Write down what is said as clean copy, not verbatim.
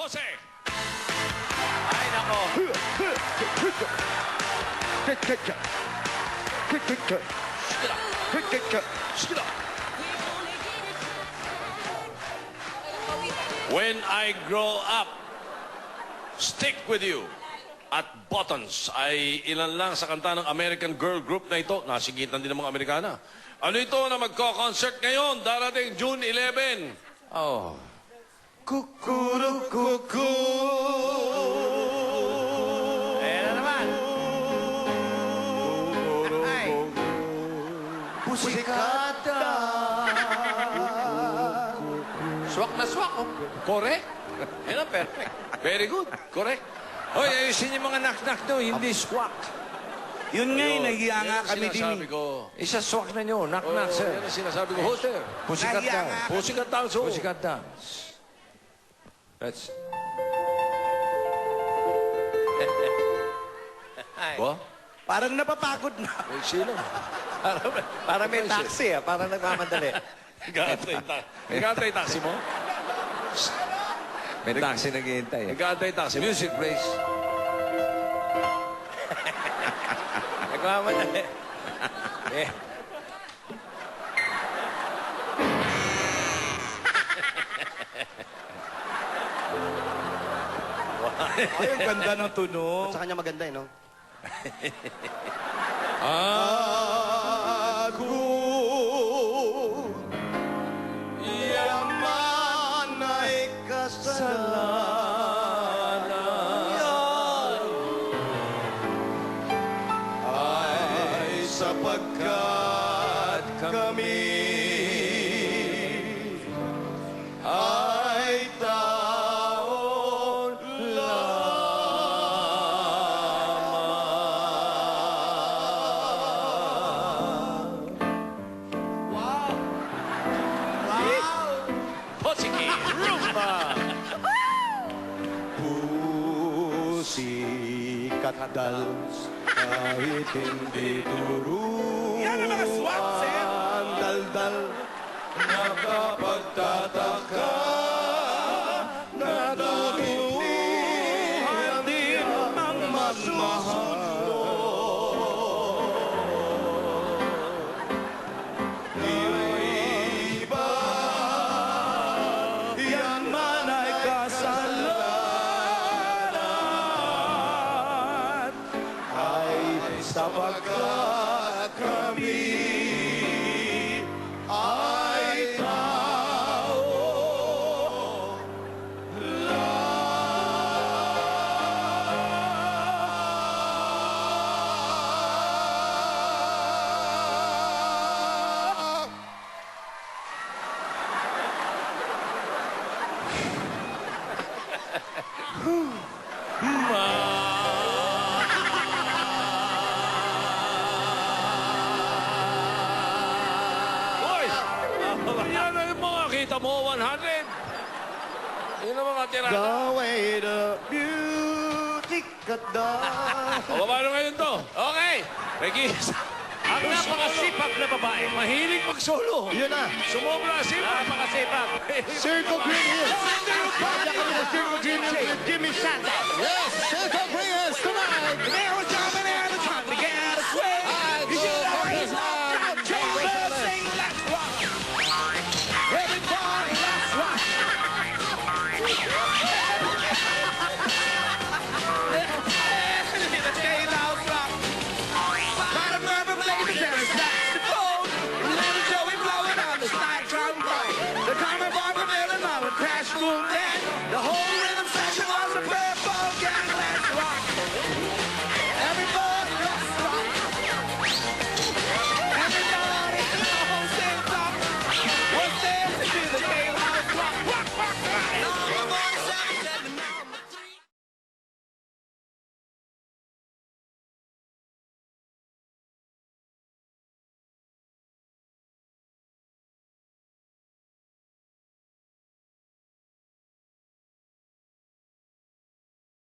Jose! Ay, nako. Sige na. When I grow up, stick with you. At Buttons ay ilan lang sa kanta ng American girl group na ito. Nasigitan din ng mga Amerikana. Ano ito na magko-concert ngayon? Darating June 11. Oh. Kukurukuku. Ayan na naman. Ay. Pusikata. Swak na swak, oh. Correct. Yan ang perfect. Very good. Correct. Hoy, ayusin yung mga knock-knock nyo, hindi swak. Yun nga Ayun. nahiya nga Yan ang kami din. sinasabi ko. Isa swak na nyo, knock-knock, Oh, sir. yan ang sinasabi ko. Hoster. Pusikat Nahiya dance. nga. Pusikat dance. oh. Pusikat dance. Let's... Ba? Parang napapagod na. May sino? Para may taxi, ah. Para nagmamadali. Nag-aantay taxi mo? May taxi naghihintay. Nag-aantay taxi mo? Music, please. Nagmamadali. Eh. Ay, ang ganda ng tunog. Sa kanya maganda, no? Ako yaman ay kasalanan ay sapagkat kami ay taon Potsiki! Rumba! Pusikat dals kahit hindi turuan. Yan ang mga swat, sir. Daldal nakapagtataka natutuhan din ang masmahal. Iba, yan man ay kasalanan ay sapagkat kami ay tao lang. Boys! Yan ang mga kita mo, 100. Yun ang mga tira. The way the music got done. Pababa na ngayon to. Okay. Regis. Ang napakasipag na babae. Mahilig mag-solo. Yun na. Sumobra sipag. Napakasipag. Circle Green Hills. Kaya kami ng Circle Green Hills with Jimmy Santa. Yes!